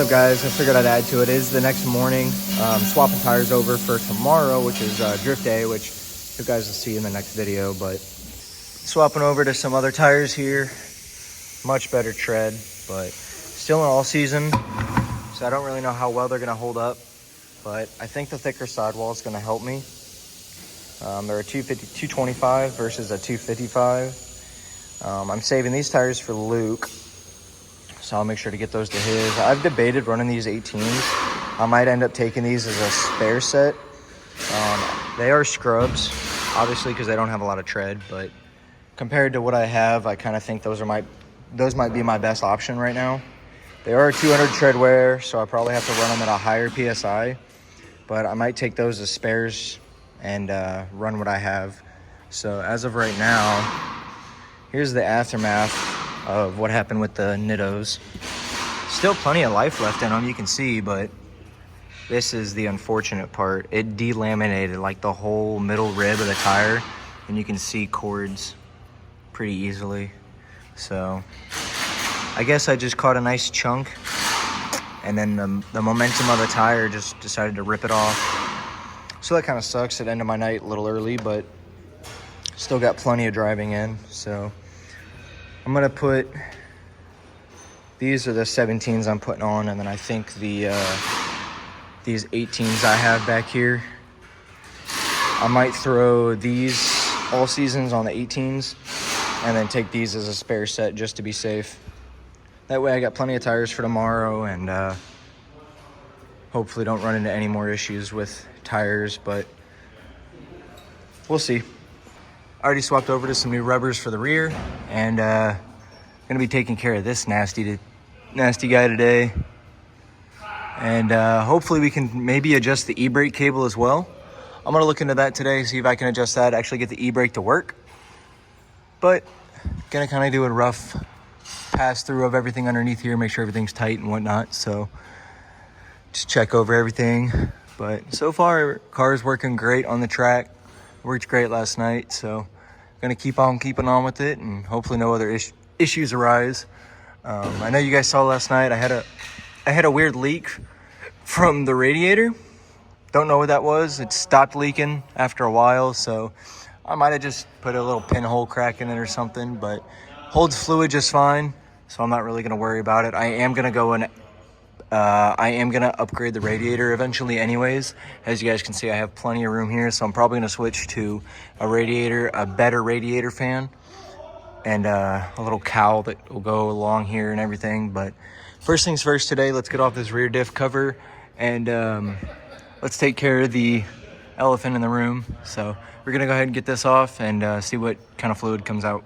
What's up, guys? I figured I'd add to it. It is the next morning. Swapping tires over for tomorrow, which is drift day, which you guys will see in the next video. But swapping over to some other tires here. Much better tread, but still in all season. So I don't really know how well they're going to hold up. But I think the thicker sidewall is going to help me. They're a 225 versus a 255. I'm saving these tires for Luke. So I'll make sure to get those to his. I've debated running these 18s. I might end up taking these as a spare set. They are scrubs, obviously, because they don't have a lot of tread. But compared to what I have, I kind of think those might be my best option right now. They are 200 tread wear, so I probably have to run them at a higher PSI. But I might take those as spares and run what I have. So as of right now, here's the aftermath of what happened with the Nittos. Still plenty of life left in them, you can see, but this is the unfortunate part. It delaminated like the whole middle rib of the tire, and you can see cords pretty easily. So I guess I just caught a nice chunk, and then the momentum of the tire just decided to rip it off. So that kind of sucks. It ended my night a little early, but still got plenty of driving in. So I'm gonna put, these are the 17s I'm putting on, and then I think these 18s I have back here, I might throw these all seasons on the 18s and then take these as a spare set just to be safe. That way I got plenty of tires for tomorrow, and hopefully don't run into any more issues with tires, but we'll see. I already swapped over to some new rubbers for the rear, and gonna be taking care of this nasty guy today. And hopefully we can maybe adjust the Ebrake cable as well. I'm gonna look into that today, see if I can adjust that, actually get the Ebrake to work. But gonna kind of do a rough pass through of everything underneath here, make sure everything's tight and whatnot. So just check over everything. But so far, car's working great on the track. Worked great last night, so gonna keep on keeping on with it, and hopefully no other issues arise. I know you guys saw last night I had a weird leak from the radiator. Don't know what that was. It stopped leaking after a while, so I might have just put a little pinhole crack in it or something, but holds fluid just fine, so I'm not really gonna worry about it. I am gonna go and upgrade the radiator eventually anyways. As you guys can see, I have plenty of room here, so I'm probably gonna switch to a better radiator fan, and a little cowl that will go along here and everything. But first things first today, let's get off this rear diff cover, and let's take care of the elephant in the room. So we're gonna go ahead and get this off and see what kind of fluid comes out.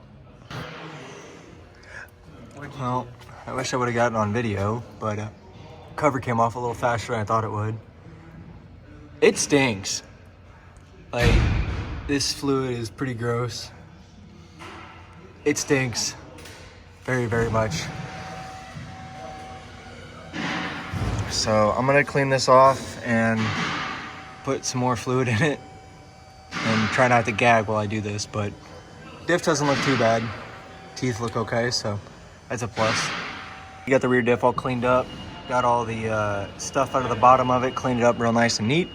Well, I wish I would have gotten on video, but cover came off a little faster than I thought it would. It stinks. Like, this fluid is pretty gross. It stinks very, very much. So I'm gonna clean this off and put some more fluid in it and try not to gag while I do this, but diff doesn't look too bad. Teeth look okay, so that's a plus. You got the rear diff all cleaned up. Got all the stuff out of the bottom of it, cleaned it up real nice and neat.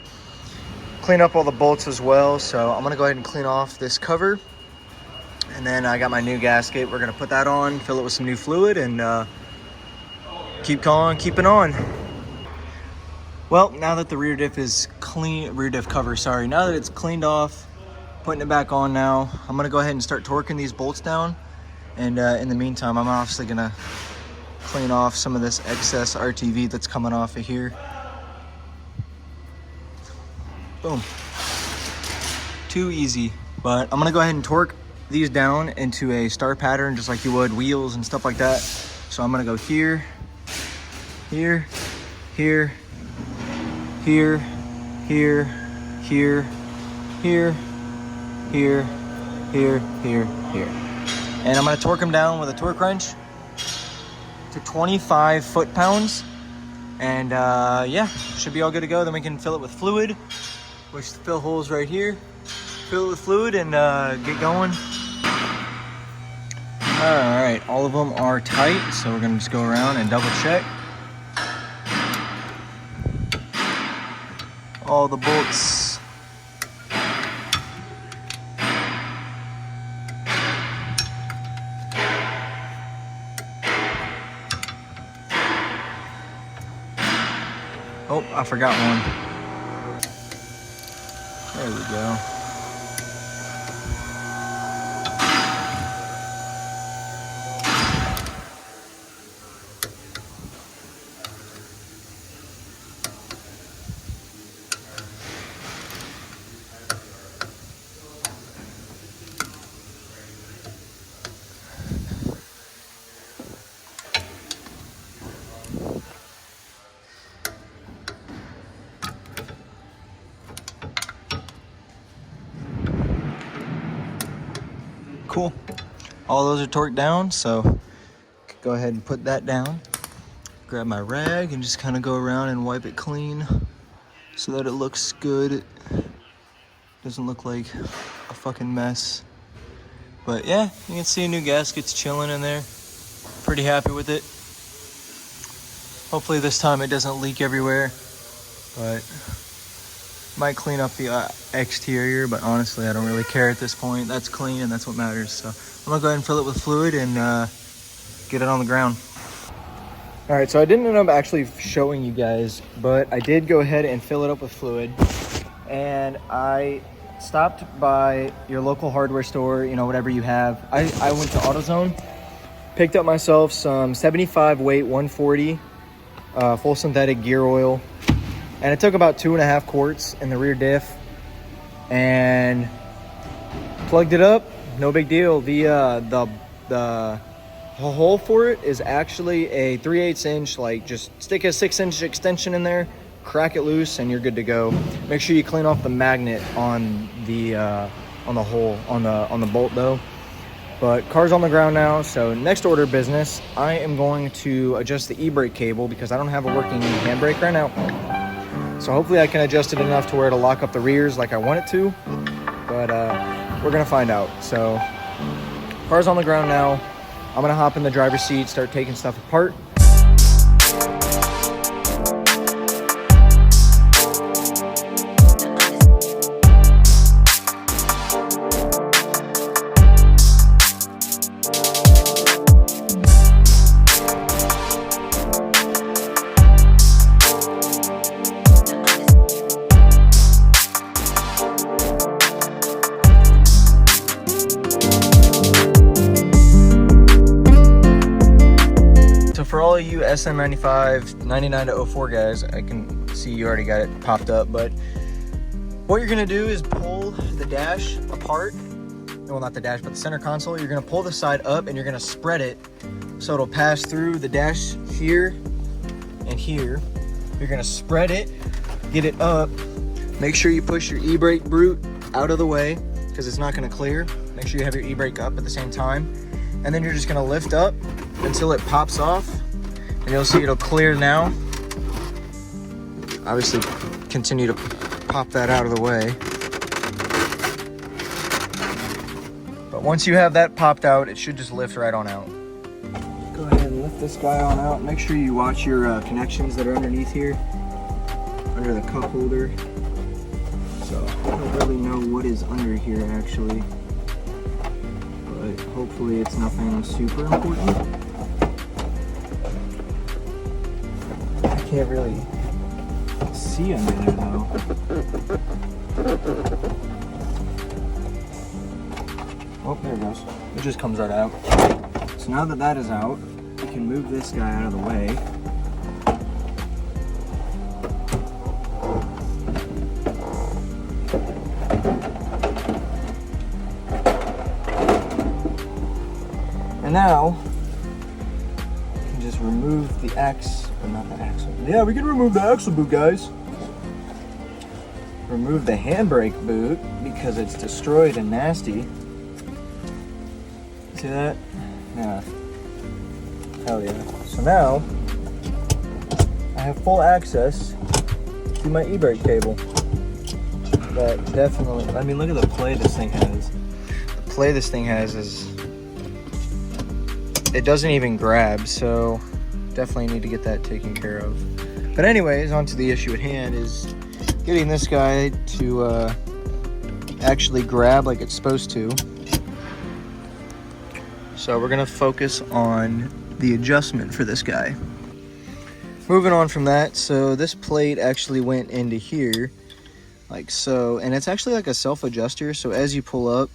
Clean up all the bolts as well. So I'm gonna go ahead and clean off this cover. And then I got my new gasket. We're gonna put that on, fill it with some new fluid, and keep keeping on. Well, now that the rear diff is clean, now that it's cleaned off, putting it back on now, I'm gonna go ahead and start torquing these bolts down. And in the meantime, I'm obviously gonna clean off some of this excess RTV that's coming off of here. Boom. Too easy. But I'm gonna go ahead and torque these down into a star pattern, just like you would wheels and stuff like that. So I'm gonna go here, here, here, here, here, here, here, here, here, here, here. And I'm gonna torque them down with a torque wrench to 25 foot-pounds, and yeah, should be all good to go. Then we can fill it with fluid, which the fill hole's right here. Fill it with fluid and get going. All right, all of them are tight, so we're gonna just go around and double check. all the bolts. Oh, I forgot one. There we go. Cool. All those are torqued down, so go ahead and put that down. Grab my rag and just kind of go around and wipe it clean so that it looks good. It doesn't look like a fucking mess. But yeah, you can see new gasket's chilling in there. Pretty happy with it. Hopefully this time it doesn't leak everywhere, but might clean up the exterior, but honestly I don't really care at this point. That's clean and that's what matters. So I'm gonna go ahead and fill it with fluid and get it on the ground. All right, so I didn't end up actually showing you guys, but I did go ahead and fill it up with fluid. And I stopped by your local hardware store, you know, whatever you have. I went to AutoZone, picked up myself some 75 weight 140 full synthetic gear oil. And it took about 2.5 quarts in the rear diff and plugged it up. No big deal. The hole for it is actually a 3/8 inch, like just stick a 6-inch extension in there, crack it loose, and you're good to go. Make sure you clean off the magnet on the hole on the bolt though. But car's on the ground now, so next order of business, I am going to adjust the Ebrake cable because I don't have a working handbrake right now. So hopefully I can adjust it enough to where it'll lock up the rears like I want it to, but we're gonna find out. So car's on the ground now. I'm gonna hop in the driver's seat, start taking stuff apart. For all of you SN95 99-04 guys, I can see you already got it popped up, but what you're gonna do is pull the dash apart. Well, not the dash, but the center console. You're gonna pull the side up and you're gonna spread it so it'll pass through the dash here and here. You're gonna spread it, get it up. Make sure you push your e-brake brute out of the way because it's not gonna clear. Make sure you have your e-brake up at the same time. And then you're just gonna lift up until it pops off. And you'll see it'll clear now. Obviously, continue to pop that out of the way. But once you have that popped out, it should just lift right on out. Go ahead and lift this guy on out. Make sure you watch your connections that are underneath here, under the cup holder. So I don't really know what is under here actually, but hopefully it's nothing super important. Can't really see under there though. Oh, there it goes. It just comes right out. So now that that is out, we can move this guy out of the way. And now, we can just remove the not the axle. Yeah, we can remove the axle boot, guys. Remove the handbrake boot because it's destroyed and nasty. See that? Yeah. Hell yeah. So now, I have full access to my e-brake cable. That definitely, I mean, look at the play this thing has. The play this thing has is, it doesn't even grab, so definitely need to get that taken care of. But anyways, on to the issue at hand is getting this guy to actually grab like it's supposed to. So we're gonna focus on the adjustment for this guy. Moving on from that, so this plate actually went into here like so, and it's actually like a self-adjuster. So as you pull up,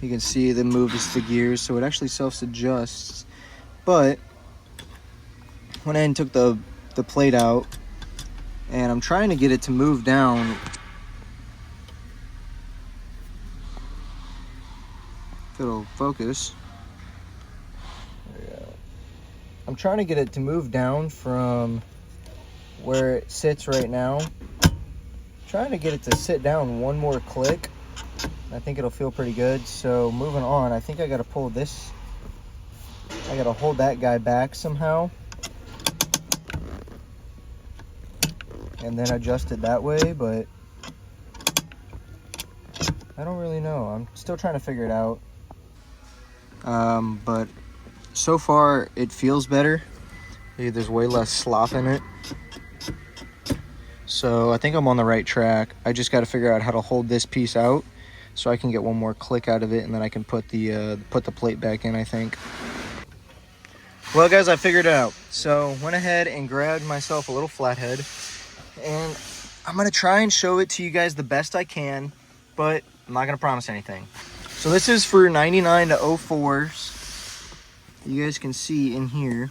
you can see it moves the gears, so it actually self-adjusts. But went ahead and took the plate out, and I'm trying to get it to move down. If it'll focus. There we go. I'm trying to get it to move down from where it sits right now. Trying to get it to sit down one more click. I think it'll feel pretty good. So moving on, I think I gotta pull this. I gotta hold that guy back somehow, and then adjust it that way, but I don't really know. I'm still trying to figure it out. But so far it feels better. There's way less slop in it. So I think I'm on the right track. I just got to figure out how to hold this piece out so I can get one more click out of it, and then I can put the plate back in, I think. Well guys, I figured it out. So went ahead and grabbed myself a little flathead, and I'm gonna try and show it to you guys the best I can, but I'm not gonna promise anything. So this is for 99 to 04s. You guys can see in here,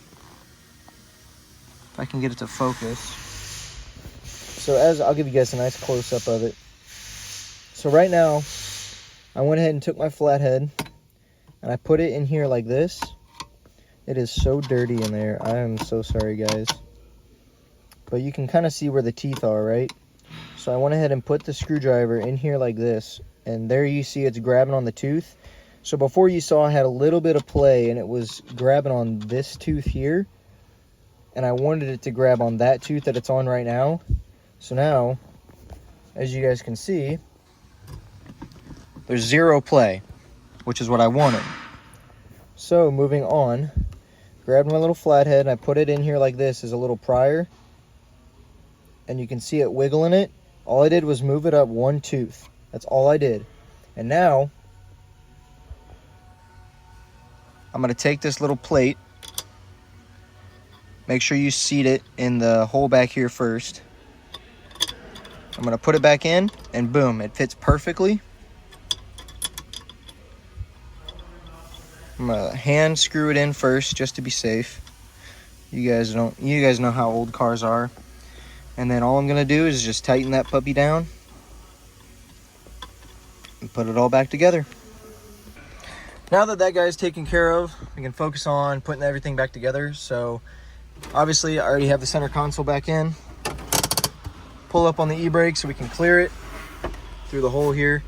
if I can get it to focus. So I'll give you guys a nice close-up of it. So right now, I went ahead and took my flathead, and I put it in here like this. It is so dirty in there. I am so sorry, guys. But you can kind of see where the teeth are, right? So I went ahead and put the screwdriver in here like this, and there you see it's grabbing on the tooth. So before you saw I had a little bit of play, and it was grabbing on this tooth here, and I wanted it to grab on that tooth that it's on right now. So now, as you guys can see, there's zero play, which is what I wanted. So moving on, grabbed my little flathead, and I put it in here like this as a little prior, and you can see it wiggling it. All I did was move it up one tooth. That's all I did. And now, I'm gonna take this little plate, make sure you seat it in the hole back here first. I'm gonna put it back in, and boom, it fits perfectly. I'm gonna hand screw it in first just to be safe. You guys know how old cars are. And then all I'm gonna do is just tighten that puppy down and put it all back together. Now that that guy's taken care of, we can focus on putting everything back together. So obviously I already have the center console back in. Pull up on the e-brake so we can clear it through the hole here.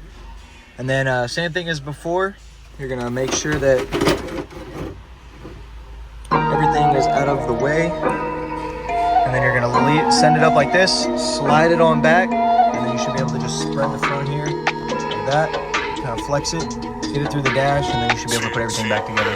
And then same thing as before, you're gonna make sure that everything is out of the way. And then you're gonna send it up like this, slide it on back, and then you should be able to just spread the front here like that, kind of flex it, get it through the dash, and then you should be able to put everything back together.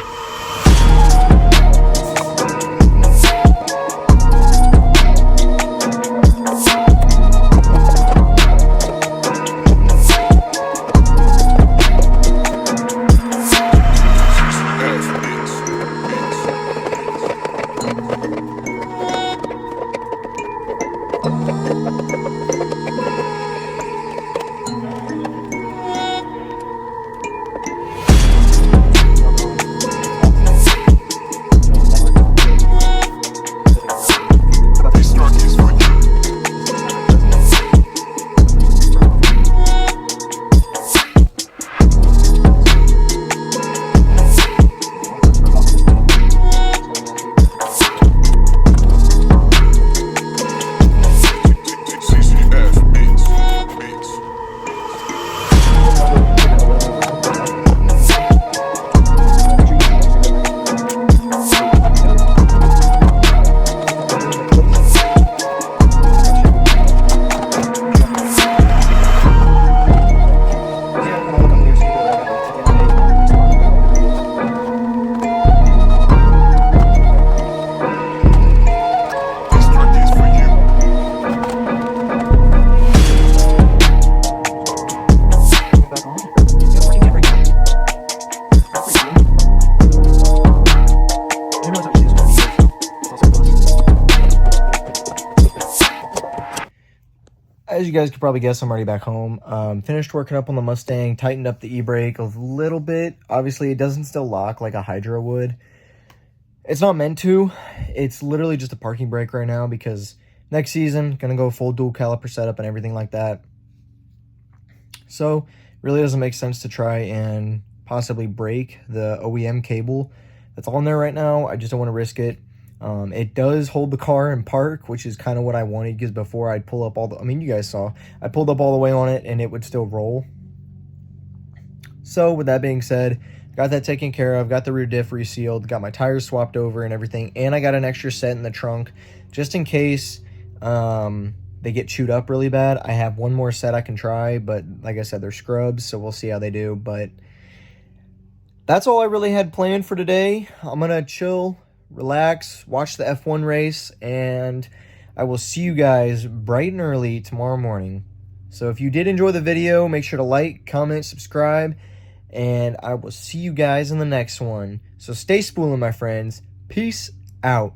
guys could probably guess, I'm already back home. Finished working up on the Mustang, tightened up the Ebrake a little bit. Obviously, it doesn't still lock like a Hydra would. It's not meant to. It's literally just a parking brake right now because next season, going to go full dual caliper setup and everything like that. So, really doesn't make sense to try and possibly break the OEM cable that's on there right now. I just don't want to risk it. It does hold the car in park, which is kind of what I wanted, because before I'd pull up all the, I mean, you guys saw, I pulled up all the way on it and it would still roll. So with that being said, got that taken care of, got the rear diff resealed, got my tires swapped over and everything, and I got an extra set in the trunk just in case they get chewed up really bad. I have one more set I can try, but like I said, they're scrubs, so we'll see how they do. But that's all I really had planned for today. I'm gonna chill, relax, watch the F1 race, and I will see you guys bright and early tomorrow morning. So if you did enjoy the video, make sure to like, comment, subscribe, and I will see you guys in the next one. So stay spooling, my friends. Peace out.